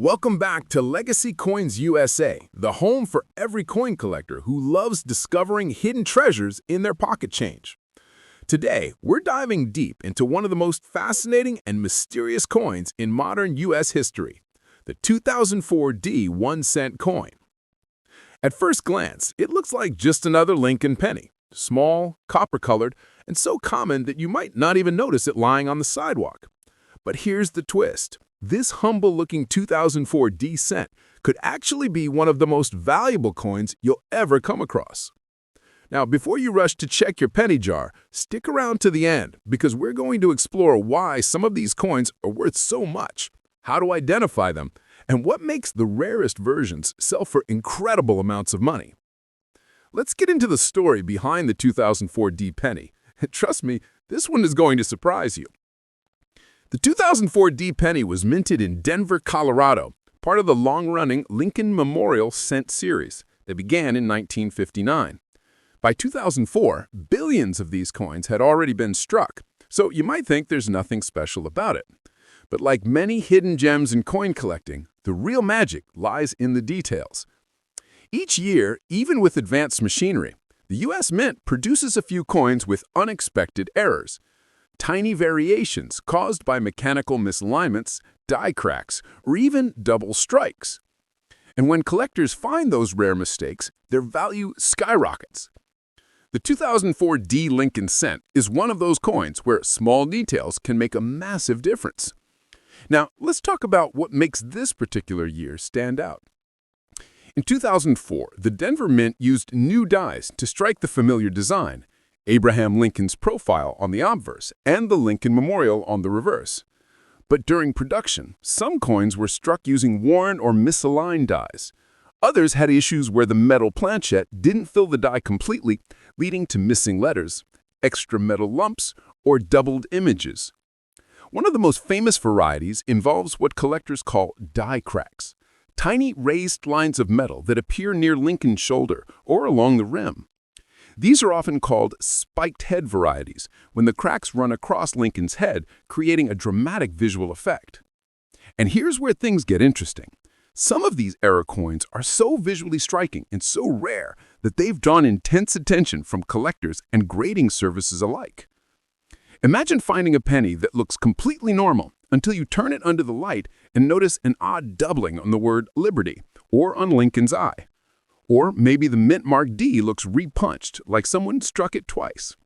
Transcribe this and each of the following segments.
Welcome back to Legacy Coins USA, the home for every coin collector who loves discovering hidden treasures in their pocket change. Today, we're diving deep into one of the most fascinating and mysterious coins in modern U.S. history, the 2004 D 1-cent coin. At first glance, it looks like just another Lincoln penny, small, copper-colored, and so common that you might not even notice it lying on the sidewalk. But here's the twist. This humble-looking 2004 D cent could actually be one of the most valuable coins you'll ever come across. Now, before you rush to check your penny jar, stick around to the end because we're going to explore why some of these coins are worth so much, how to identify them, and what makes the rarest versions sell for incredible amounts of money. Let's get into the story behind the 2004 D penny. Trust me, this one is going to surprise you. The 2004 D penny was minted in Denver, Colorado, part of the long-running Lincoln Memorial Cent series that began in 1959. By 2004, billions of these coins had already been struck, so you might think there's nothing special about it. But like many hidden gems in coin collecting, the real magic lies in the details. Each year, even with advanced machinery, the U.S. Mint produces a few coins with unexpected errors. Tiny variations caused by mechanical misalignments, die cracks, or even double strikes. And when collectors find those rare mistakes, their value skyrockets. The 2004 D Lincoln cent is one of those coins where small details can make a massive difference. Now, let's talk about what makes this particular year stand out. In 2004, the Denver Mint used new dies to strike the familiar design, Abraham Lincoln's profile on the obverse and the Lincoln Memorial on the reverse. But during production, some coins were struck using worn or misaligned dies. Others had issues where the metal planchet didn't fill the die completely, leading to missing letters, extra metal lumps, or doubled images. One of the most famous varieties involves what collectors call die cracks, tiny raised lines of metal that appear near Lincoln's shoulder or along the rim. These are often called spiked head varieties when the cracks run across Lincoln's head, creating a dramatic visual effect. And here's where things get interesting. Some of these era coins are so visually striking and so rare that they've drawn intense attention from collectors and grading services alike. Imagine finding a penny that looks completely normal until you turn it under the light and notice an odd doubling on the word Liberty or on Lincoln's eye. Or maybe the mint mark D looks repunched, like someone struck it twice.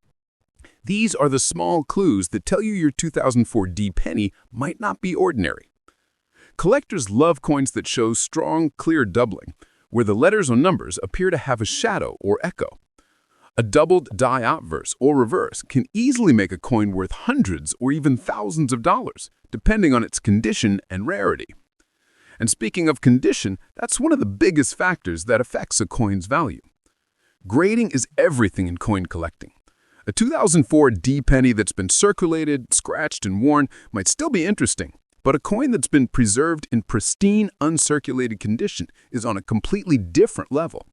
These are the small clues that tell you your 2004 D penny might not be ordinary. Collectors love coins that show strong, clear doubling, where the letters or numbers appear to have a shadow or echo. A doubled die obverse or reverse can easily make a coin worth hundreds or even thousands of dollars, depending on its condition and rarity. And speaking of condition, that's one of the biggest factors that affects a coin's value. Grading is everything in coin collecting. A 2004 D penny that's been circulated, scratched, and worn might still be interesting, but a coin that's been preserved in pristine, uncirculated condition is on a completely different level.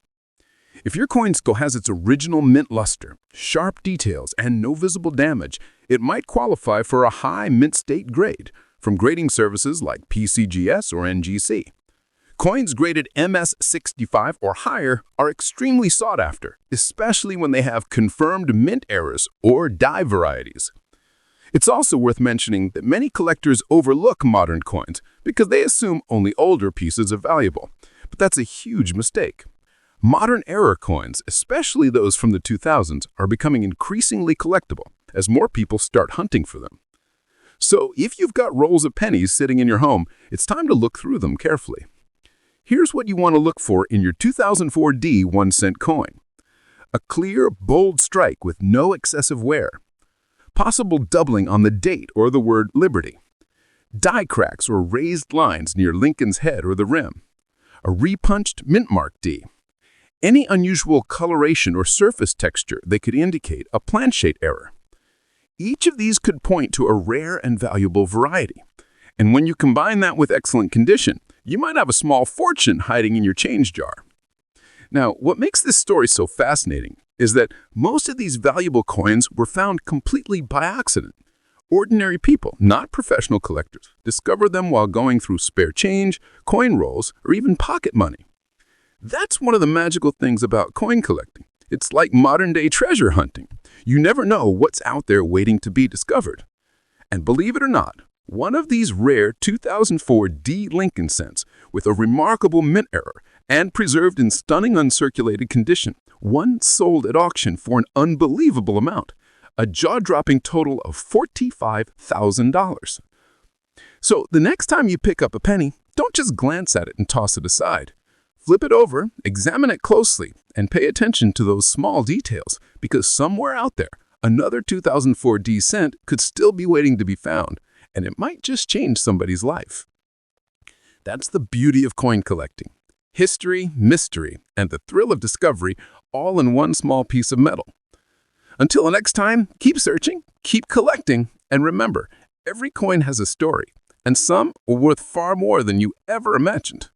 If your coin still has its original mint luster, sharp details, and no visible damage, it might qualify for a high mint state grade from grading services like PCGS or NGC. Coins graded MS65 or higher are extremely sought after, especially when they have confirmed mint errors or die varieties. It's also worth mentioning that many collectors overlook modern coins because they assume only older pieces are valuable, but that's a huge mistake. Modern era coins, especially those from the 2000s, are becoming increasingly collectible as more people start hunting for them. So if you've got rolls of pennies sitting in your home, it's time to look through them carefully. Here's what you want to look for in your 2004 D 1-cent coin. A clear, bold strike with no excessive wear. Possible doubling on the date or the word Liberty. Die cracks or raised lines near Lincoln's head or the rim. A repunched mint mark D. Any unusual coloration or surface texture that could indicate a planchet error. Each of these could point to a rare and valuable variety. And when you combine that with excellent condition, you might have a small fortune hiding in your change jar. Now, what makes this story so fascinating is that most of these valuable coins were found completely by accident. Ordinary people, not professional collectors, discover them while going through spare change, coin rolls, or even pocket money. That's one of the magical things about coin collecting. It's like modern-day treasure hunting. You never know what's out there waiting to be discovered. And believe it or not, one of these rare 2004 D. Lincoln cents with a remarkable mint error and preserved in stunning uncirculated condition, one sold at auction for an unbelievable amount, a jaw-dropping total of $45,000. So the next time you pick up a penny, don't just glance at it and toss it aside. Flip it over, examine it closely, and pay attention to those small details, because somewhere out there, another 2004 D cent could still be waiting to be found, and it might just change somebody's life. That's the beauty of coin collecting. History, mystery, and the thrill of discovery all in one small piece of metal. Until the next time, keep searching, keep collecting, and remember, every coin has a story, and some are worth far more than you ever imagined.